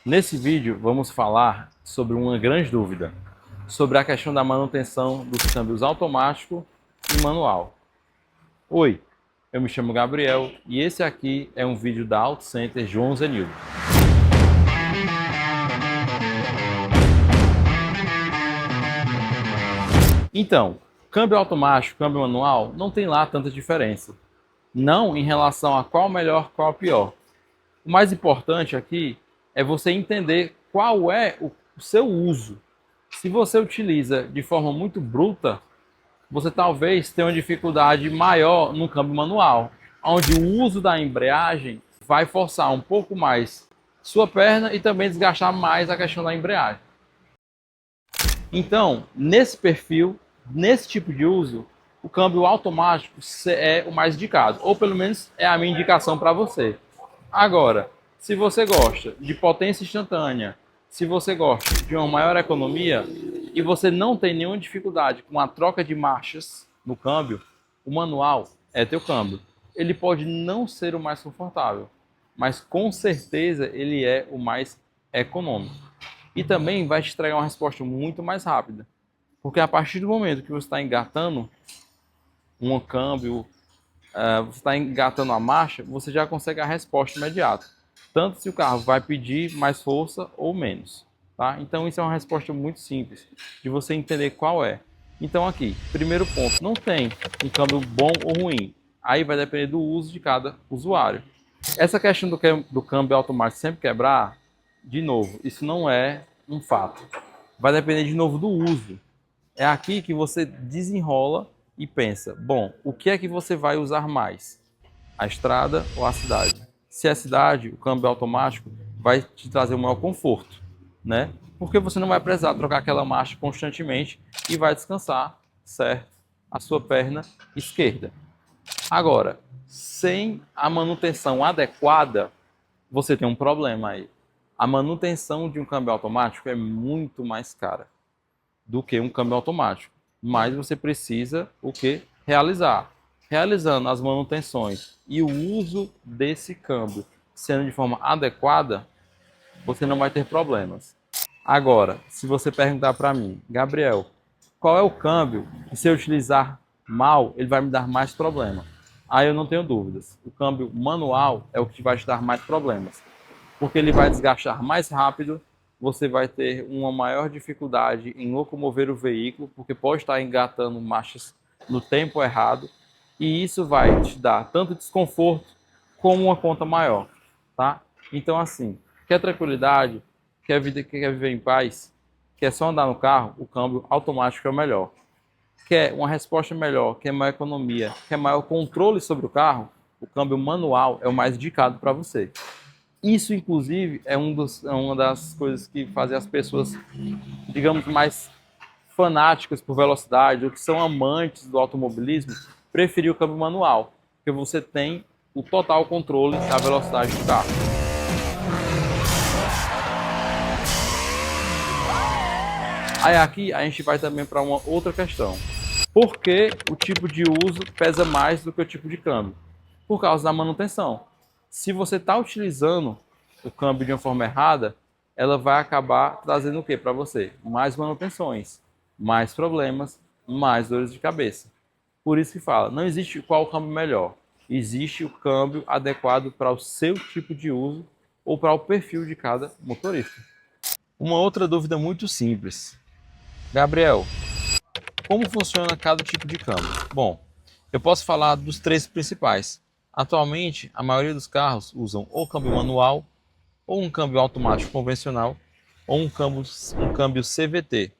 Nesse vídeo vamos falar sobre uma grande dúvida, sobre a questão da manutenção dos câmbios automático e manual. Oi, eu me chamo Gabriel e esse aqui é um vídeo da Auto Center João Zenildo. Então, câmbio automático, câmbio manual, não tem lá tanta diferença. Não em relação a qual melhor, qual pior. O mais importante aqui é você entender qual é o seu uso. Se você utiliza de forma muito bruta, você talvez tenha uma dificuldade maior no câmbio manual, onde o uso da embreagem vai forçar um pouco mais sua perna e também desgastar mais a questão da embreagem. Então, nesse perfil, nesse tipo de uso, o câmbio automático é o mais indicado, ou pelo menos é a minha indicação para você. Agora, se você gosta de potência instantânea, se você gosta de uma maior economia e você não tem nenhuma dificuldade com a troca de marchas no câmbio, o manual é teu câmbio. Ele pode não ser o mais confortável, mas com certeza ele é o mais econômico. E também vai te entregar uma resposta muito mais rápida. Porque a partir do momento que você está engatando um câmbio, você está engatando a marcha, você já consegue a resposta imediata. Tanto se o carro vai pedir mais força ou menos. Tá? Então isso é uma resposta muito simples de você entender qual é. Então aqui, primeiro ponto, não tem um câmbio bom ou ruim. Aí vai depender do uso de cada usuário. Essa questão do câmbio automático sempre quebrar, de novo, isso não é um fato. Vai depender de novo do uso. É aqui que você desenrola e pensa, bom, o que é que você vai usar mais? A estrada ou a cidade? Se é a cidade, o câmbio automático vai te trazer um maior conforto, né? Porque você não vai precisar trocar aquela marcha constantemente e vai descansar, certo? A sua perna esquerda. Agora, sem a manutenção adequada, você tem um problema aí. A manutenção de um câmbio automático é muito mais cara do que um câmbio automático. Mas você precisa o que? Realizar. Realizando as manutenções e o uso desse câmbio sendo de forma adequada, você não vai ter problemas. Agora, se você perguntar para mim, Gabriel, qual é o câmbio que se eu utilizar mal, ele vai me dar mais problema? Aí eu não tenho dúvidas. O câmbio manual é o que vai te dar mais problemas, porque ele vai desgastar mais rápido, você vai ter uma maior dificuldade em locomover o veículo, porque pode estar engatando marchas no tempo errado, e isso vai te dar tanto desconforto como uma conta maior, tá? Então assim, quer tranquilidade, quer viver em paz, quer só andar no carro, o câmbio automático é o melhor. Quer uma resposta melhor, quer maior economia, quer maior controle sobre o carro, o câmbio manual é o mais indicado para você. Isso, inclusive, é uma das coisas que fazem as pessoas, digamos, mais fanáticas por velocidade, ou que são amantes do automobilismo, preferir o câmbio manual, porque você tem o total controle da velocidade do carro. Aí aqui a gente vai também para uma outra questão. Por que o tipo de uso pesa mais do que o tipo de câmbio? Por causa da manutenção. Se você está utilizando o câmbio de uma forma errada, ela vai acabar trazendo o que para você? Mais manutenções, mais problemas, mais dores de cabeça. Por isso que fala, não existe qual câmbio melhor. Existe o câmbio adequado para o seu tipo de uso ou para o perfil de cada motorista. Uma outra dúvida muito simples. Gabriel, como funciona cada tipo de câmbio? Bom, eu posso falar dos três principais. Atualmente, a maioria dos carros usam ou câmbio manual, ou um câmbio automático convencional, ou um câmbio CVT,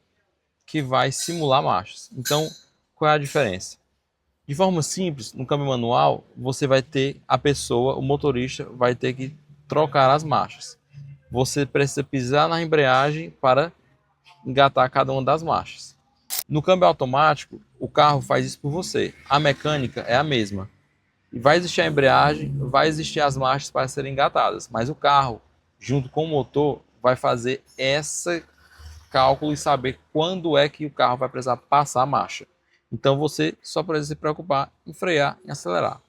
que vai simular marchas. Então, qual é a diferença? De forma simples, no câmbio manual, você vai ter a pessoa, o motorista, vai ter que trocar as marchas. Você precisa pisar na embreagem para engatar cada uma das marchas. No câmbio automático, o carro faz isso por você. A mecânica é a mesma. E vai existir a embreagem, vai existir as marchas para serem engatadas, mas o carro, junto com o motor, vai fazer esse cálculo e saber quando é que o carro vai precisar passar a marcha. Então você só precisa se preocupar em frear e acelerar.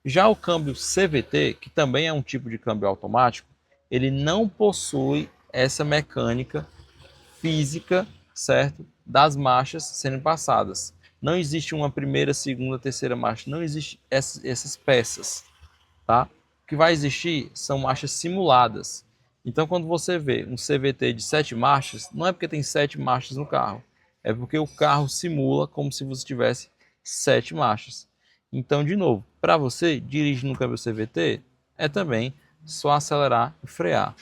Já o câmbio CVT, que também é um tipo de câmbio automático, ele não possui essa mecânica física, certo? Das marchas sendo passadas. Não existe uma primeira, segunda, terceira marcha, não existe essas peças, tá? O que vai existir são marchas simuladas. Então, quando você vê um CVT de 7 marchas, não é porque tem 7 marchas no carro, é porque o carro simula como se você tivesse 7 marchas. Então, de novo, para você dirigir no câmbio CVT, é também só acelerar e frear.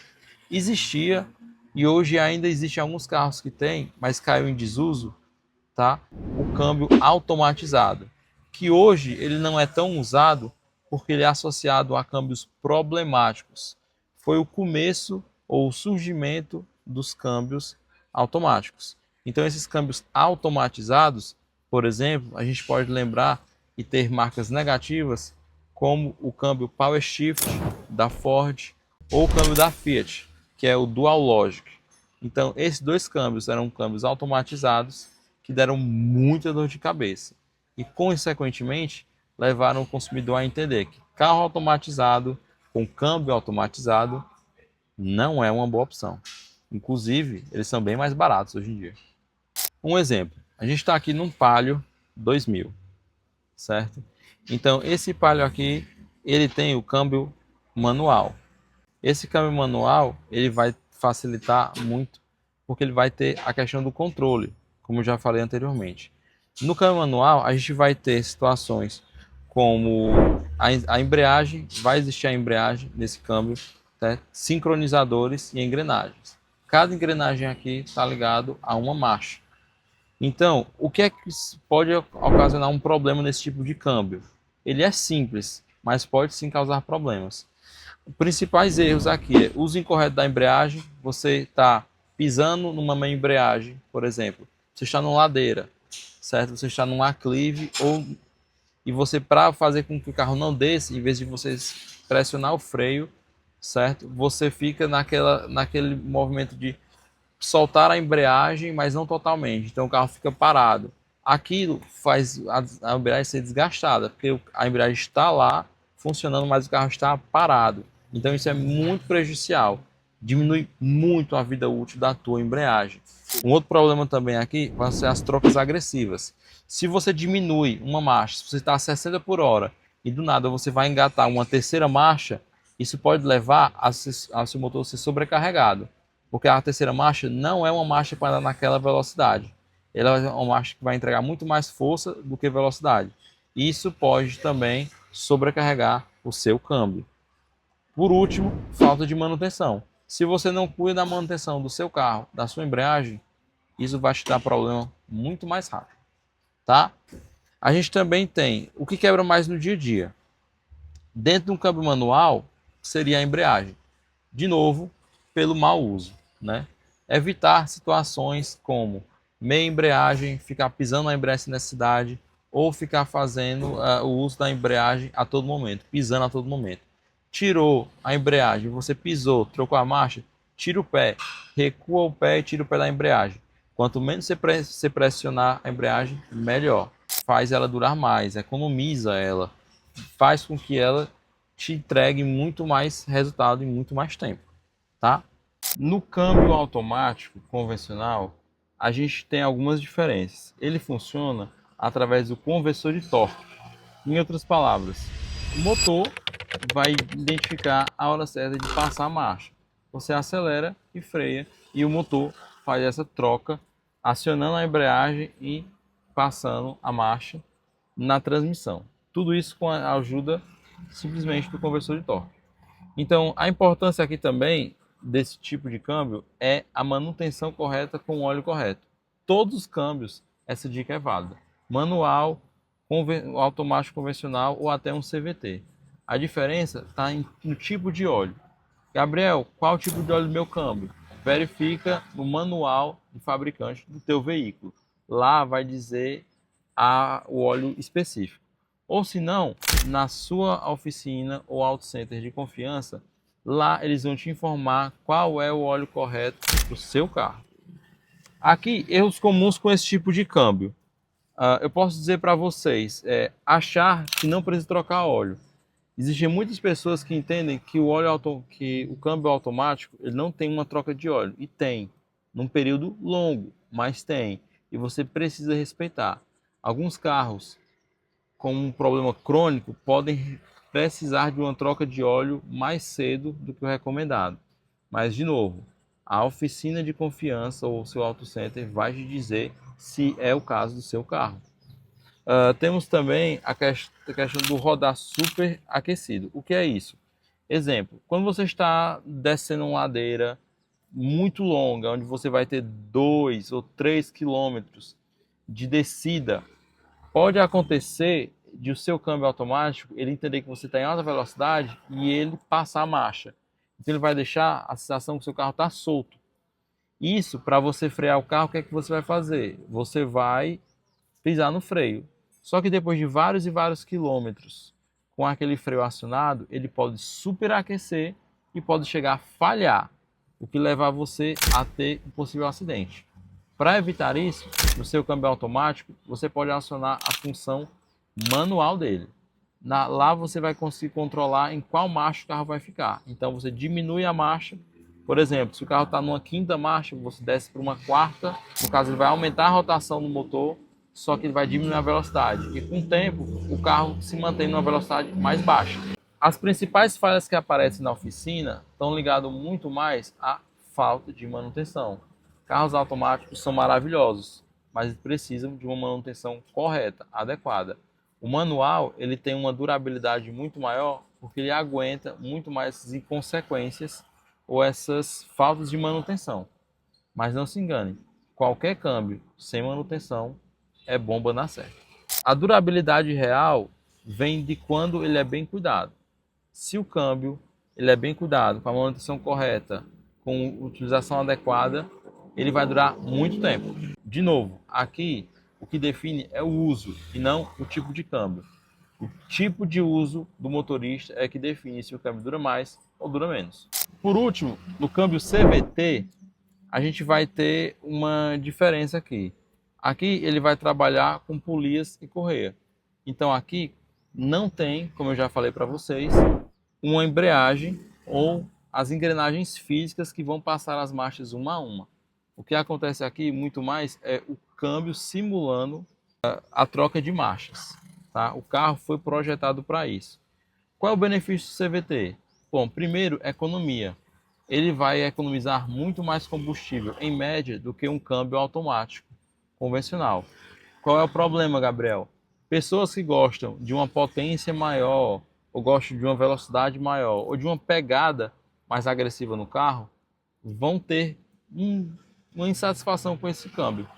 Existia e hoje ainda existem alguns carros que tem, mas caiu em desuso, tá? O câmbio automatizado, que hoje ele não é tão usado porque ele é associado a câmbios problemáticos. Foi o começo ou o surgimento dos câmbios automáticos. Então esses câmbios automatizados, por exemplo, a gente pode lembrar e ter marcas negativas como o câmbio Power Shift da Ford ou o câmbio da Fiat, que é o Dual Logic. Então esses dois câmbios eram câmbios automatizados que deram muita dor de cabeça e, consequentemente, levaram o consumidor a entender que carro automatizado com câmbio automatizado não é uma boa opção. Inclusive, eles são bem mais baratos hoje em dia. Um exemplo, a gente está aqui num Palio 2000, certo? Então, esse Palio aqui, ele tem o câmbio manual. Esse câmbio manual, ele vai facilitar muito, porque ele vai ter a questão do controle, como eu já falei anteriormente. No câmbio manual, a gente vai ter situações como a embreagem, vai existir a embreagem nesse câmbio, né? Sincronizadores e engrenagens. Cada engrenagem aqui está ligado a uma marcha. Então, o que é que pode ocasionar um problema nesse tipo de câmbio? Ele é simples, mas pode sim causar problemas. Os principais erros aqui é uso incorreto da embreagem, você está pisando numa embreagem, por exemplo, você está numa ladeira, certo? Você está num aclive e você, para fazer com que o carro não desça, em vez de você pressionar o freio, certo? Você fica naquele movimento de soltar a embreagem, mas não totalmente. Então o carro fica parado. Aquilo faz a embreagem ser desgastada, porque a embreagem está lá funcionando, mas o carro está parado. Então isso é muito prejudicial. Diminui muito a vida útil da tua embreagem. Um outro problema também aqui vão ser as trocas agressivas. Se você diminui uma marcha, se você está a 60 por hora e do nada você vai engatar uma terceira marcha, isso pode levar a seu motor ser sobrecarregado. Porque a terceira marcha não é uma marcha para andar naquela velocidade. Ela é uma marcha que vai entregar muito mais força do que velocidade. Isso pode também sobrecarregar o seu câmbio. Por último, falta de manutenção. Se você não cuida da manutenção do seu carro, da sua embreagem, isso vai te dar problema muito mais rápido, tá? A gente também tem o que quebra mais no dia a dia. Dentro de um câmbio manual, seria a embreagem. De novo, pelo mau uso, né? Evitar situações como meia embreagem, ficar pisando na embreagem sem necessidade, ou ficar fazendo o uso da embreagem a todo momento, pisando a todo momento. Tirou a embreagem, você pisou, trocou a marcha, tira o pé, recua o pé e tira o pé da embreagem. Quanto menos você pressionar a embreagem, melhor. Faz ela durar mais, economiza ela, faz com que ela te entregue muito mais resultado em muito mais tempo, tá? No câmbio automático convencional, a gente tem algumas diferenças. Ele funciona através do conversor de torque. Em outras palavras, o motor vai identificar a hora certa de passar a marcha. Você acelera e freia e o motor faz essa troca, acionando a embreagem e passando a marcha na transmissão. Tudo isso com a ajuda simplesmente do conversor de torque. Então, a importância aqui também desse tipo de câmbio é a manutenção correta com o óleo correto. Todos os câmbios, essa dica é válida. Manual, automático convencional ou até um CVT. A diferença está no tipo de óleo. Gabriel, qual o tipo de óleo do meu câmbio? Verifica no manual do fabricante do teu veículo. Lá vai dizer o óleo específico. Ou se não, na sua oficina ou auto center de confiança, lá eles vão te informar qual é o óleo correto para o seu carro. Aqui, erros comuns com esse tipo de câmbio. Eu posso dizer para vocês, achar que não precisa trocar óleo. Existem muitas pessoas que entendem que que o câmbio automático ele não tem uma troca de óleo. E tem, num período longo, mas tem. E você precisa respeitar. Alguns carros com um problema crônico podem precisar de uma troca de óleo mais cedo do que o recomendado. Mas, de novo, a oficina de confiança ou o seu auto center vai te dizer se é o caso do seu carro. Temos também a questão do rodar super aquecido. O que é isso? Exemplo, quando você está descendo uma ladeira muito longa, onde você vai ter 2 ou 3 quilômetros de descida, pode acontecer de o seu câmbio automático ele entender que você está em alta velocidade e ele passar a marcha. Então ele vai deixar a sensação que o seu carro está solto. Isso, para você frear o carro, o que é que você vai fazer? Você vai pisar no freio. Só que depois de vários e vários quilômetros com aquele freio acionado, ele pode superaquecer e pode chegar a falhar, o que leva você a ter um possível acidente. Para evitar isso, no seu câmbio automático, você pode acionar a função manual dele. Lá você vai conseguir controlar em qual marcha o carro vai ficar. Então você diminui a marcha. Por exemplo, se o carro está numa quinta marcha, você desce para uma quarta. No caso, ele vai aumentar a rotação do motor, só que ele vai diminuir a velocidade. E com o tempo, o carro se mantém numa velocidade mais baixa. As principais falhas que aparecem na oficina estão ligadas muito mais à falta de manutenção. Carros automáticos são maravilhosos, mas precisam de uma manutenção correta, adequada. O manual ele tem uma durabilidade muito maior porque ele aguenta muito mais essas inconsequências ou essas faltas de manutenção. Mas não se engane, qualquer câmbio sem manutenção é bomba na certa. A durabilidade real vem de quando ele é bem cuidado. Se o câmbio ele é bem cuidado, com a manutenção correta, com utilização adequada, ele vai durar muito tempo. De novo, aqui o que define é o uso e não o tipo de câmbio. O tipo de uso do motorista é que define se o câmbio dura mais ou dura menos. Por último, no câmbio CVT, a gente vai ter uma diferença aqui. Aqui ele vai trabalhar com polias e correia. Então aqui não tem, como eu já falei para vocês, uma embreagem ou as engrenagens físicas que vão passar as marchas uma a uma. O que acontece aqui muito mais é o câmbio simulando a troca de marchas. Tá? O carro foi projetado para isso. Qual é o benefício do CVT? Bom, primeiro, economia. Ele vai economizar muito mais combustível, em média, do que um câmbio automático convencional. Qual é o problema, Gabriel? Pessoas que gostam de uma potência maior, ou gostam de uma velocidade maior, ou de uma pegada mais agressiva no carro, vão ter uma insatisfação com esse câmbio,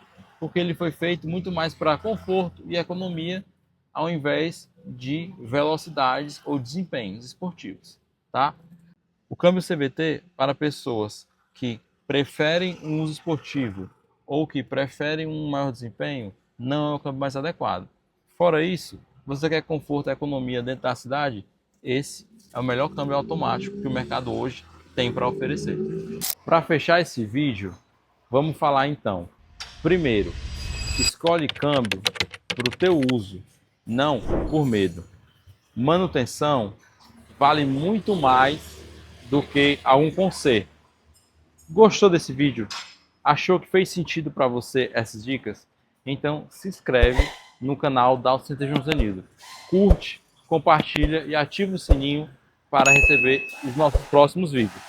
porque ele foi feito muito mais para conforto e economia, ao invés de velocidades ou desempenhos esportivos, tá? O câmbio CVT para pessoas que preferem um uso esportivo ou que preferem um maior desempenho não é o câmbio mais adequado. Fora isso, você quer conforto e economia dentro da cidade? Esse é o melhor câmbio automático que o mercado hoje tem para oferecer. Para fechar esse vídeo, vamos falar então. Primeiro, escolhe câmbio para o teu uso, não por medo. Manutenção vale muito mais do que algum conserto. Gostou desse vídeo? Achou que fez sentido para você essas dicas? Então se inscreve no canal da Auto Center João Zenildo. Curte, compartilha e ativa o sininho para receber os nossos próximos vídeos.